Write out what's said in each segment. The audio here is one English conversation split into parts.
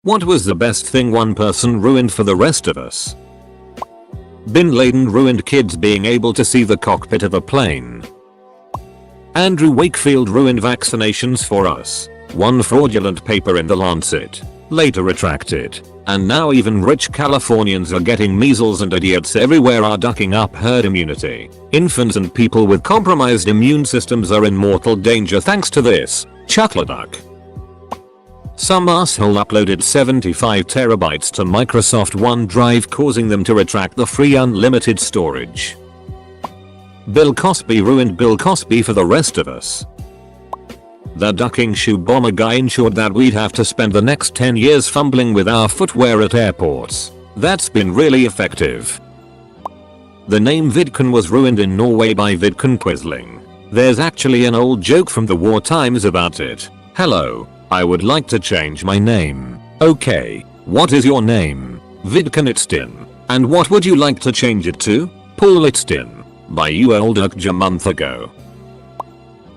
What was the best thing one person ruined for the rest of us? Bin Laden ruined kids being able to see the cockpit of a plane. Andrew Wakefield ruined vaccinations for us. One fraudulent paper in the Lancet, later retracted. And now even rich Californians are getting measles and idiots everywhere are ducking up herd immunity. Infants and people with compromised immune systems are in mortal danger thanks to this. Chuckleduck. Some asshole uploaded 75 terabytes to Microsoft OneDrive causing them to retract the free unlimited storage. Bill Cosby ruined Bill Cosby for the rest of us. The ducking shoe bomber guy ensured that we'd have to spend the next 10 years fumbling with our footwear at airports. That's been really effective. The name Vidkun was ruined in Norway by Vidkun Quisling. There's actually an old joke from the war times about it. Hello, I would like to change my name. Okay, what is your name? Vidkun Itstin. And what would you like to change it to? Paul Itstin. By you old a month ago.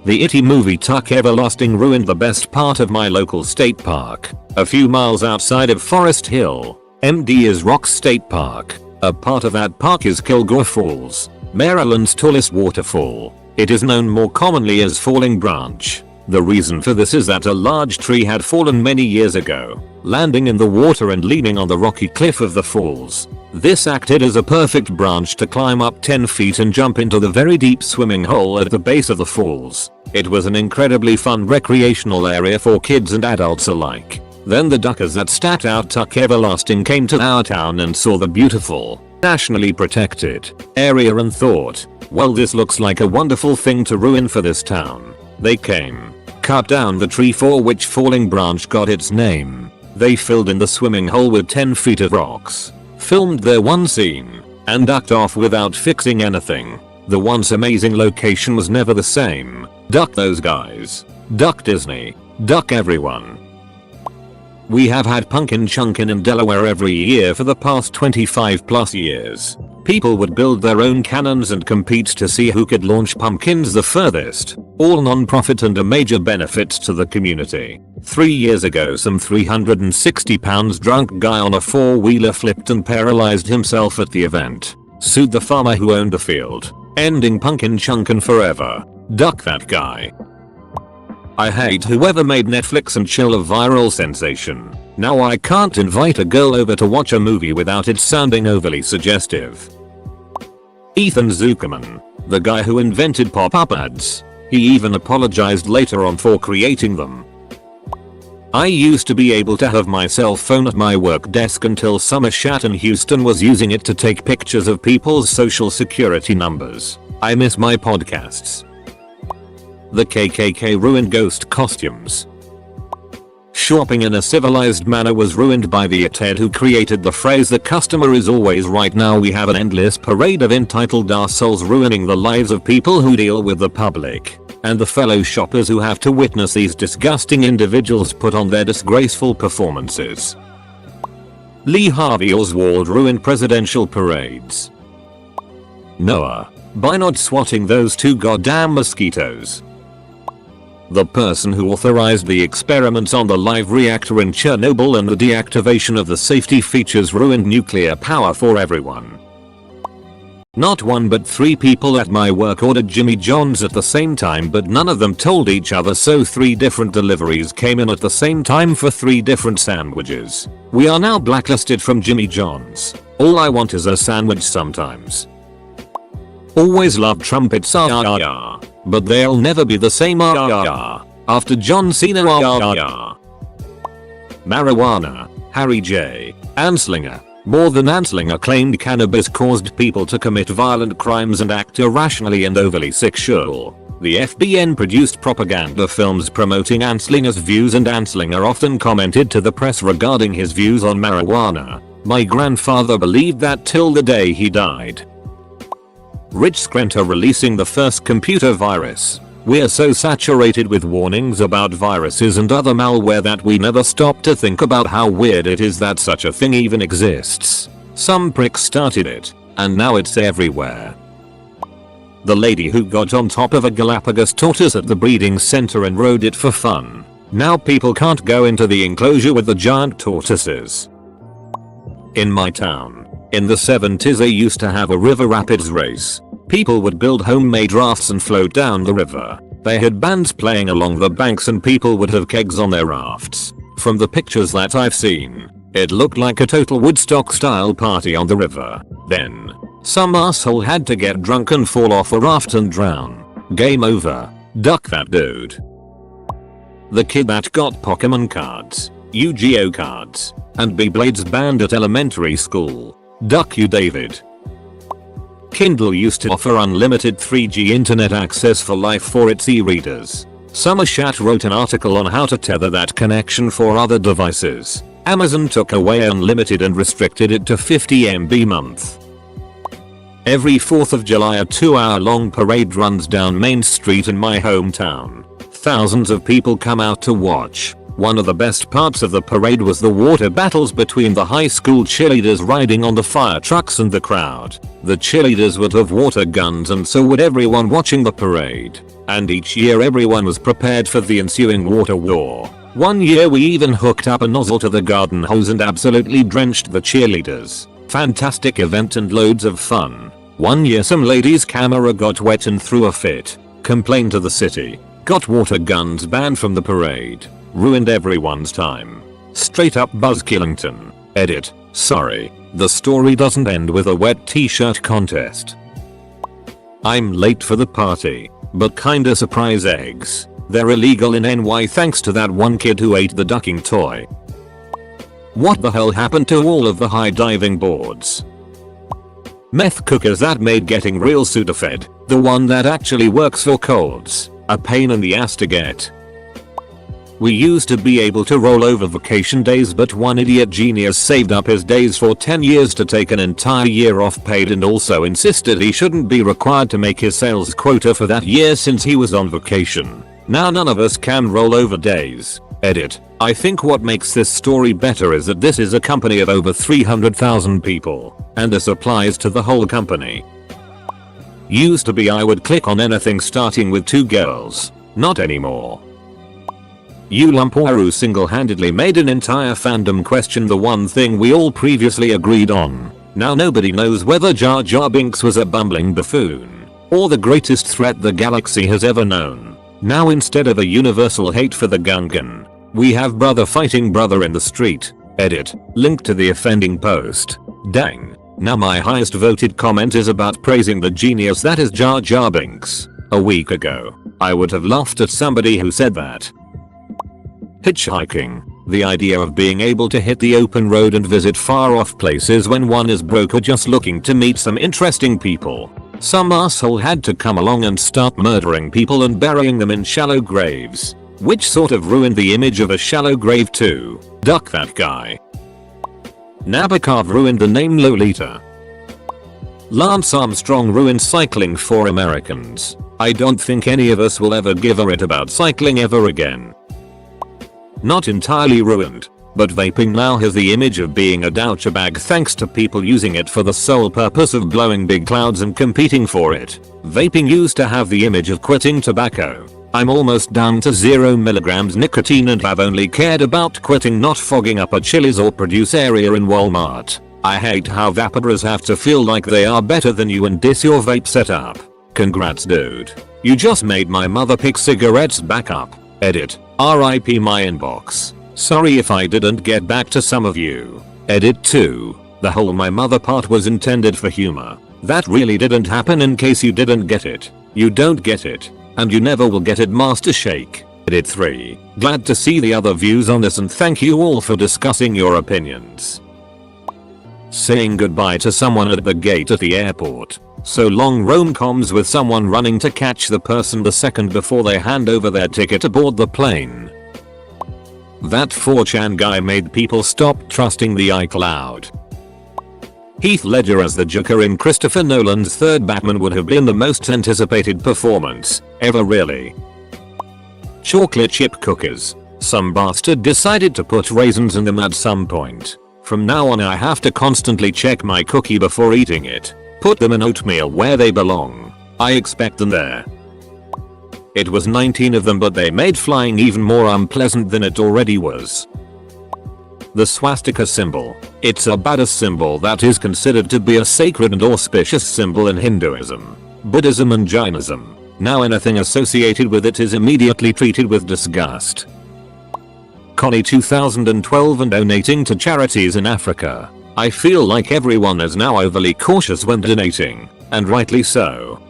The Itty movie Tuck Everlasting ruined the best part of my local state park. A few miles outside of Forest Hill, MD is Rock State Park. A part of that park is Kilgore Falls, Maryland's tallest waterfall. It is known more commonly as Falling Branch. The reason for this is that a large tree had fallen many years ago, landing in the water and leaning on the rocky cliff of the falls. This acted as a perfect branch to climb up 10 feet and jump into the very deep swimming hole at the base of the falls. It was an incredibly fun recreational area for kids and adults alike. Then the duckers at Stat Out Tuck Everlasting came to our town and saw the beautiful, nationally protected area and thought, well, this looks like a wonderful thing to ruin for this town. They came, cut down the tree for which Falling Branch got its name. They filled in the swimming hole with 10 feet of rocks, filmed their one scene, and ducked off without fixing anything. The once amazing location was never the same. Duck those guys. Duck Disney. Duck everyone. We have had Pumpkin Chunkin in Delaware every year for the past 25 plus years. People would build their own cannons and compete to see who could launch pumpkins the furthest. All non-profit and a major benefit to the community. 3 years ago some 360 pounds drunk guy on a four-wheeler flipped and paralyzed himself at the event. Sued the farmer who owned the field, ending Pumpkin Chunkin forever. Duck that guy. I hate whoever made Netflix and chill a viral sensation. Now I can't invite a girl over to watch a movie without it sounding overly suggestive. Ethan Zuckerman, the guy who invented pop-up ads. He even apologized later on for creating them. I used to be able to have my cell phone at my work desk until Summer Shat in Houston was using it to take pictures of people's social security numbers. I miss my podcasts. The KKK ruined ghost costumes. Shopping in a civilized manner was ruined by the idiot who created the phrase "the customer is always right." Now we have an endless parade of entitled assholes ruining the lives of people who deal with the public, and the fellow shoppers who have to witness these disgusting individuals put on their disgraceful performances. Lee Harvey Oswald ruined presidential parades. Noah, by not swatting those two goddamn mosquitoes. The person who authorized the experiments on the live reactor in Chernobyl and the deactivation of the safety features ruined nuclear power for everyone. Not one but 3 people at my work ordered Jimmy John's at the same time, but none of them told each other, so 3 different deliveries came in at the same time for 3 different sandwiches. We are now blacklisted from Jimmy John's. All I want is a sandwich sometimes. Always love trumpets but they'll never be the same after John Cena Marijuana, Harry J. Anslinger. More than Anslinger claimed cannabis caused people to commit violent crimes and act irrationally and overly sexual. The FBN produced propaganda films promoting Anslinger's views, and Anslinger often commented to the press regarding his views on marijuana. My grandfather believed that till the day he died. Rich Skrenta releasing the first computer virus. We're so saturated with warnings about viruses and other malware that we never stop to think about how weird it is that such a thing even exists. Some prick started it, and now it's everywhere. The lady who got on top of a Galapagos tortoise at the breeding center and rode it for fun. Now people can't go into the enclosure with the giant tortoises. In my town, in the 70s they used to have a river rapids race. People would build homemade rafts and float down the river. They had bands playing along the banks and people would have kegs on their rafts. From the pictures that I've seen, it looked like a total Woodstock style party on the river. Then, some asshole had to get drunk and fall off a raft and drown. Game over. Duck that dude. The kid that got Pokemon cards, Yu-Gi-Oh cards, and Beyblades banned at elementary school. Duck you, David. Kindle used to offer unlimited 3G internet access for life for its e-readers. Summershat wrote an article on how to tether that connection for other devices. Amazon took away unlimited and restricted it to 50 MB month. Every 4th of July a 2-hour-long parade runs down Main Street in my hometown. Thousands of people come out to watch. One of the best parts of the parade was the water battles between the high school cheerleaders riding on the fire trucks and the crowd. The cheerleaders would have water guns and so would everyone watching the parade. And each year everyone was prepared for the ensuing water war. One year we even hooked up a nozzle to the garden hose and absolutely drenched the cheerleaders. Fantastic event and loads of fun. One year some lady's camera got wet and threw a fit. Complained to the city. Got water guns banned from the parade. Ruined everyone's time. Straight up Buzzkillington. Edit. Sorry. The story doesn't end with a wet t-shirt contest. I'm late for the party, but kinda surprise eggs. They're illegal in NY thanks to that one kid who ate the ducking toy. What the hell happened to all of the high diving boards? Meth cookers that made getting real Sudafed, the one that actually works for colds, a pain in the ass to get. We used to be able to roll over vacation days, but one idiot genius saved up his days for 10 years to take an entire year off paid and also insisted he shouldn't be required to make his sales quota for that year since he was on vacation. Now none of us can roll over days. Edit. I think what makes this story better is that this is a company of over 300,000 people, and this applies to the whole company. Used to be I would click on anything starting with 2 girls. Not anymore. Ulumporu single-handedly made an entire fandom question the one thing we all previously agreed on. Now nobody knows whether Jar Jar Binks was a bumbling buffoon, or the greatest threat the galaxy has ever known. Now instead of a universal hate for the Gungan, we have brother fighting brother in the street. Edit. Link to the offending post. Dang. Now my highest voted comment is about praising the genius that is Jar Jar Binks. A week ago, I would have laughed at somebody who said that. Hitchhiking. The idea of being able to hit the open road and visit far off places when one is broke or just looking to meet some interesting people. Some asshole had to come along and start murdering people and burying them in shallow graves. Which sort of ruined the image of a shallow grave too. Duck that guy. Nabokov ruined the name Lolita. Lance Armstrong ruined cycling for Americans. I don't think any of us will ever give a shit about cycling ever again. Not entirely ruined, but vaping now has the image of being a douchebag thanks to people using it for the sole purpose of blowing big clouds and competing for it. Vaping used to have the image of quitting tobacco. I'm almost down to 0 milligrams nicotine and have only cared about quitting not fogging up a Chili's or produce area in Walmart. I hate how vaporas have to feel like they are better than you and diss your vape setup. Congrats dude. You just made my mother pick cigarettes back up. Edit. RIP my inbox. Sorry if I didn't get back to some of you. Edit 2. The whole my mother part was intended for humor. That really didn't happen in case you didn't get it. You don't get it. And you never will get it Master Shake. Edit 3. Glad to see the other views on this and thank you all for discussing your opinions. Saying goodbye to someone at the gate at the airport. So long rom-coms with someone running to catch the person the second before they hand over their ticket aboard the plane. That 4chan guy made people stop trusting the iCloud. Heath Ledger as the Joker in Christopher Nolan's third Batman would have been the most anticipated performance ever really. Chocolate chip cookies. Some bastard decided to put raisins in them at some point. From now on I have to constantly check my cookie before eating it. Put them in oatmeal where they belong. I expect them there. It was 19 of them, but they made flying even more unpleasant than it already was. The swastika symbol. It's a badass symbol that is considered to be a sacred and auspicious symbol in Hinduism, Buddhism and Jainism. Now anything associated with it is immediately treated with disgust. Connie 2012 and donating to charities in Africa. I feel like everyone is now overly cautious when donating, and rightly so.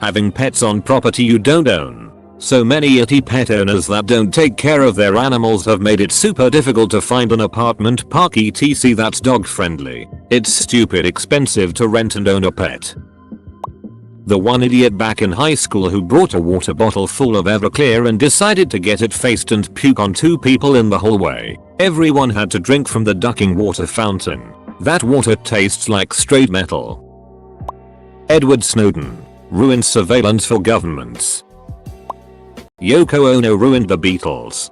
Having pets on property you don't own. So many yeti pet owners that don't take care of their animals have made it super difficult to find an apartment park etc that's dog friendly. It's stupid expensive to rent and own a pet. The one idiot back in high school who brought a water bottle full of Everclear and decided to get it faced and puke on 2 people in the hallway. Everyone had to drink from the ducking water fountain. That water tastes like straight metal. Edward Snowden ruined surveillance for governments. Yoko Ono ruined the Beatles.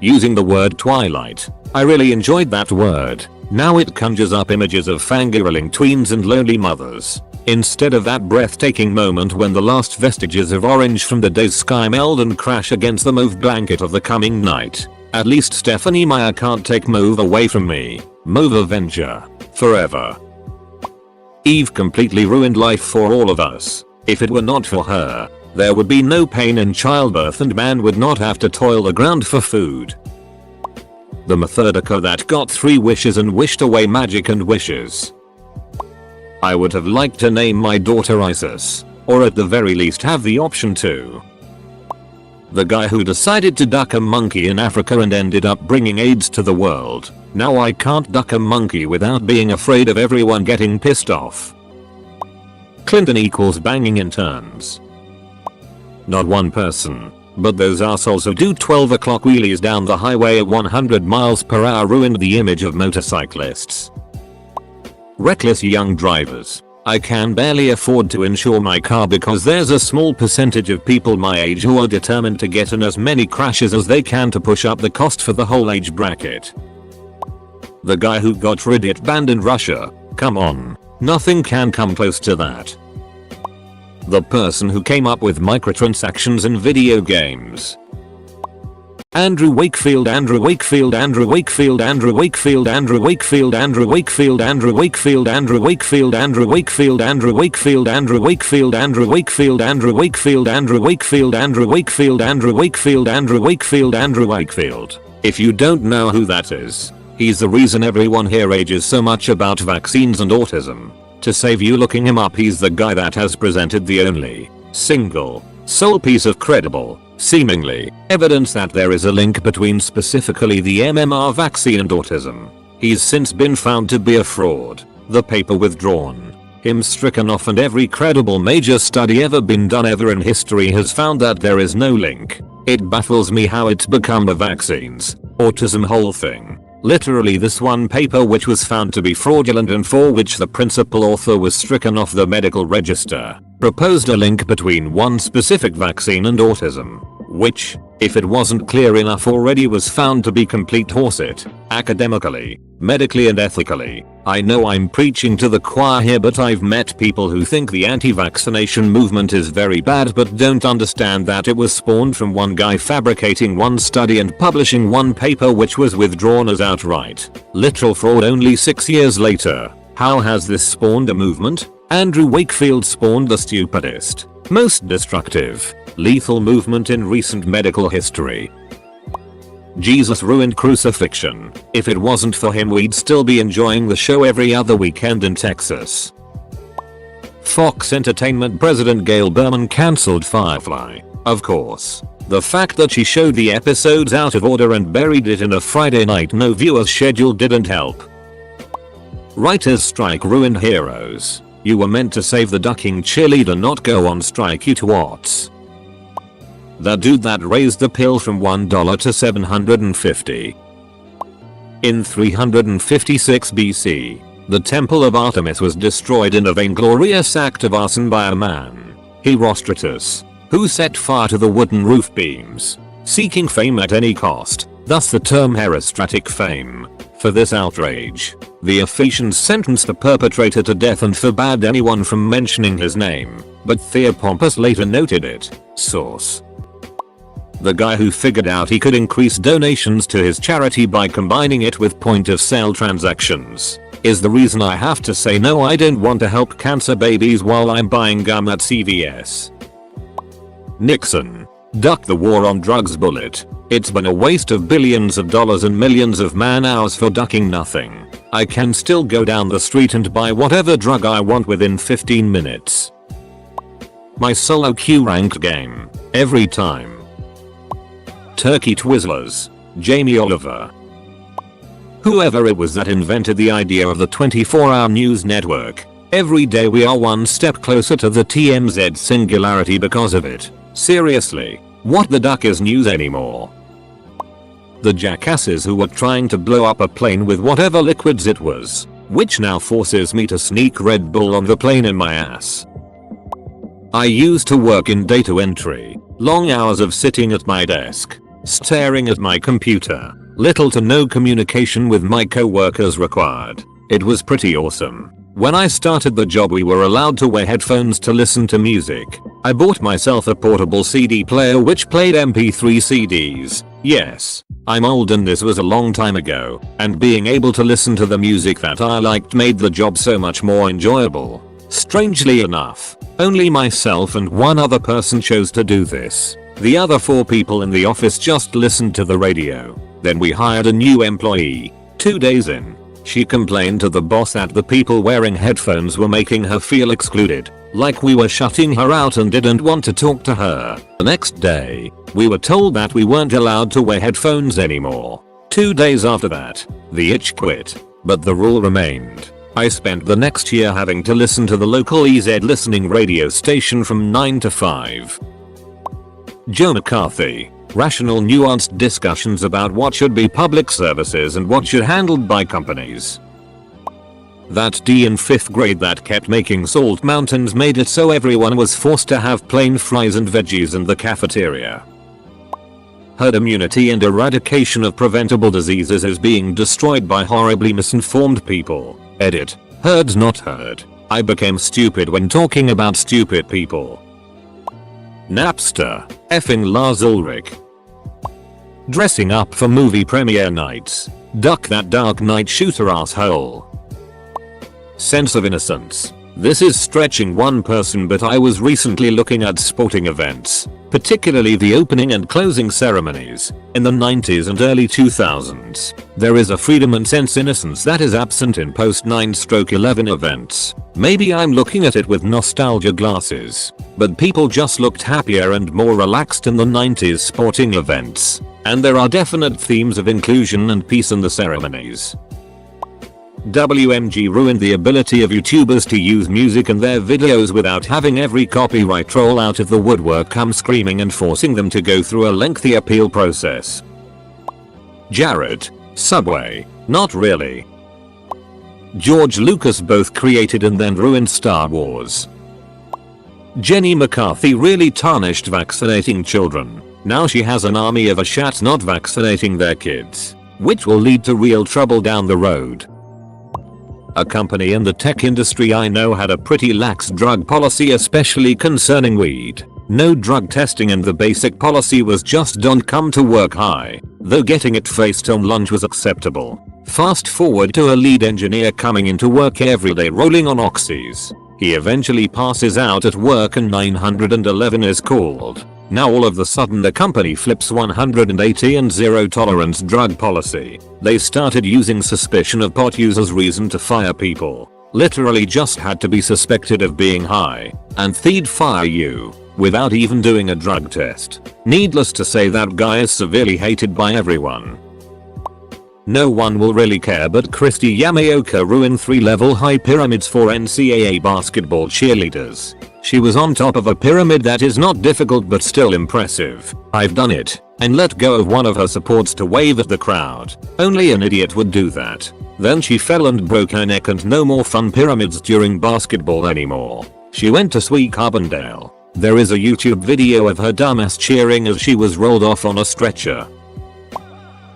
Using the word Twilight. I really enjoyed that word. Now it conjures up images of fangirling tweens and lonely mothers, instead of that breathtaking moment when the last vestiges of orange from the day's sky meld and crash against the mauve blanket of the coming night. At least Stephanie Meyer can't take mauve away from me. Mauve Avenger. Forever. Eve completely ruined life for all of us. If it were not for her, there would be no pain in childbirth and man would not have to toil the ground for food. The Methodica that got 3 wishes and wished away magic and wishes. I would have liked to name my daughter Isis, or at the very least have the option to. The guy who decided to duck a monkey in Africa and ended up bringing AIDS to the world. Now I can't duck a monkey without being afraid of everyone getting pissed off. Clinton equals banging interns. Not one person, but those assholes who do 12 o'clock wheelies down the highway at 100 miles per hour ruined the image of motorcyclists. Reckless young drivers. I can barely afford to insure my car because there's a small percentage of people my age who are determined to get in as many crashes as they can to push up the cost for the whole age bracket. The guy who got Reddit banned in Russia. Come on. Nothing can come close to that. The person who came up with microtransactions in video games. Andrew Wakefield, Andrew Wakefield, Andrew Wakefield, Andrew Wakefield, Andrew Wakefield, Andrew Wakefield, Andrew Wakefield, Andrew Wakefield, Andrew Wakefield, Andrew Wakefield, Andrew Wakefield, Andrew Wakefield, Andrew Wakefield, Andrew Wakefield, Andrew Wakefield, Andrew Wakefield, Andrew Wakefield, Andrew Wakefield. If you don't know who that is, he's the reason everyone here rages so much about vaccines and autism. To save you looking him up, he's the guy that has presented the only single sole piece of credible, seemingly, evidence that there is a link between specifically the MMR vaccine and autism. He's since been found to be a fraud, the paper withdrawn, him stricken off, and every credible major study ever been done ever in history has found that there is no link. It baffles me how it's become the vaccines, autism whole thing. Literally this one paper which was found to be fraudulent and for which the principal author was stricken off the medical register, proposed a link between one specific vaccine and autism, which, if it wasn't clear enough already, was found to be complete horseshit, academically, medically and ethically. I know I'm preaching to the choir here, but I've met people who think the anti-vaccination movement is very bad but don't understand that it was spawned from one guy fabricating one study and publishing one paper which was withdrawn as outright literal fraud only 6 years later. How has this spawned a movement? Andrew Wakefield spawned the stupidest, most destructive, lethal movement in recent medical history. Jesus ruined crucifixion. If it wasn't for him, we'd still be enjoying the show every other weekend in Texas. Fox Entertainment President Gail Berman cancelled Firefly. Of course. The fact that she showed the episodes out of order and buried it in a Friday night no viewers schedule didn't help. Writers' strike ruined Heroes. You were meant to save the ducking cheerleader, not go on strike, you twats. The dude that raised the pill from $1 to $750. In 356 BC, the Temple of Artemis was destroyed in a vainglorious act of arson by a man, Herostratus, who set fire to the wooden roof beams, seeking fame at any cost, thus the term herostratic fame. For this outrage, The officials sentenced the perpetrator to death and forbade anyone from mentioning his name, but Theopompus later noted it. Source: the guy who figured out he could increase donations to his charity by combining it with point-of-sale transactions is the reason I have to say no, I don't want to help cancer babies while I'm buying gum at CVS. Nixon: duck the war on drugs bullet. It's been a waste of billions of dollars and millions of man hours for ducking nothing. I can still go down the street and buy whatever drug I want within 15 minutes. My solo queue ranked game. Every time. Turkey Twizzlers. Jamie Oliver. Whoever it was that invented the idea of the 24-hour news network. Every day we are one step closer to the TMZ singularity because of it. Seriously, what the duck is news anymore? The jackasses who were trying to blow up a plane with whatever liquids it was, which now forces me to sneak Red Bull on the plane in my ass. I used to work in data entry, long hours of sitting at my desk, staring at my computer, little to no communication with my co-workers required. It was pretty awesome. When I started the job we were allowed to wear headphones to listen to music. I bought myself a portable CD player which played MP3 CDs. Yes, I'm old and this was a long time ago, and being able to listen to the music that I liked made the job so much more enjoyable. Strangely enough, only myself and one other person chose to do this. The other 4 people in the office just listened to the radio. Then we hired a new employee. 2 days in, she complained to the boss that the people wearing headphones were making her feel excluded, like we were shutting her out and didn't want to talk to her. The next day, we were told that we weren't allowed to wear headphones anymore. 2 days after that, the itch quit, but the rule remained. I spent the next year having to listen to the local EZ listening radio station from 9 to 5. Joe McCarthy. Rational nuanced discussions about what should be public services and what should be handled by companies. That D in 5th grade that kept making salt mountains made it so everyone was forced to have plain fries and veggies in the cafeteria. Herd immunity and eradication of preventable diseases is being destroyed by horribly misinformed people. Edit. Herd's not herd. I became stupid when talking about stupid people. Napster. Effing Lars Ulrich. Dressing up for movie premiere nights. Duck that Dark Knight shooter asshole. Sense of innocence. This is stretching one person, but I was recently looking at sporting events, particularly the opening and closing ceremonies, in the 90s and early 2000s. There is a freedom and sense innocence that is absent in post 9/11 events. Maybe I'm looking at it with nostalgia glasses, but people just looked happier and more relaxed in the 90s sporting events. And there are definite themes of inclusion and peace in the ceremonies. WMG ruined the ability of YouTubers to use music in their videos without having every copyright roll out of the woodwork come screaming and forcing them to go through a lengthy appeal process. Jared. Subway. Not really. George Lucas both created and then ruined Star Wars. Jenny McCarthy really tarnished vaccinating children. Now she has an army of ashats not vaccinating their kids, which will lead to real trouble down the road. A company in the tech industry I know had a pretty lax drug policy, especially concerning weed. No drug testing and the basic policy was just don't come to work high, though getting it faced on lunch was acceptable. Fast forward to a lead engineer coming into work every day rolling on oxys. He eventually passes out at work and 911 is called. Now all of a sudden the company flips 180 and zero tolerance drug policy. They started using suspicion of pot use as reason to fire people. Literally just had to be suspected of being high, and they'd fire you, without even doing a drug test. Needless to say that guy is severely hated by everyone. No one will really care, but Christy Yamaoka ruined 3-level high pyramids for NCAA basketball cheerleaders. She was on top of a pyramid that is not difficult but still impressive. I've done it, and let go of one of her supports to wave at the crowd. Only an idiot would do that. Then she fell and broke her neck, and no more fun pyramids during basketball anymore. She went to Sweet Carbondale. There is a YouTube video of her dumbass cheering as she was rolled off on a stretcher.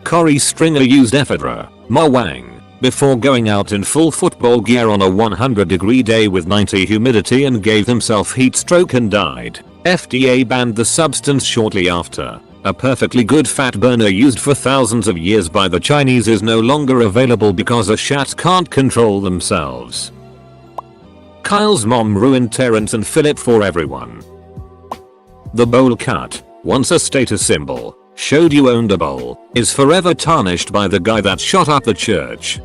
Cory Stringer used ephedra. Ma Wang. before going out in full football gear on a 100-degree day with 90 humidity and gave himself heat stroke and died. FDA banned the substance shortly after. A perfectly good fat burner used for thousands of years by the Chinese is no longer available because a shat can't control themselves. Kyle's mom ruined Terrence and Philip for everyone. The bowl cut, once a status symbol, showed you owned a bowl, is forever tarnished by the guy that shot up the church.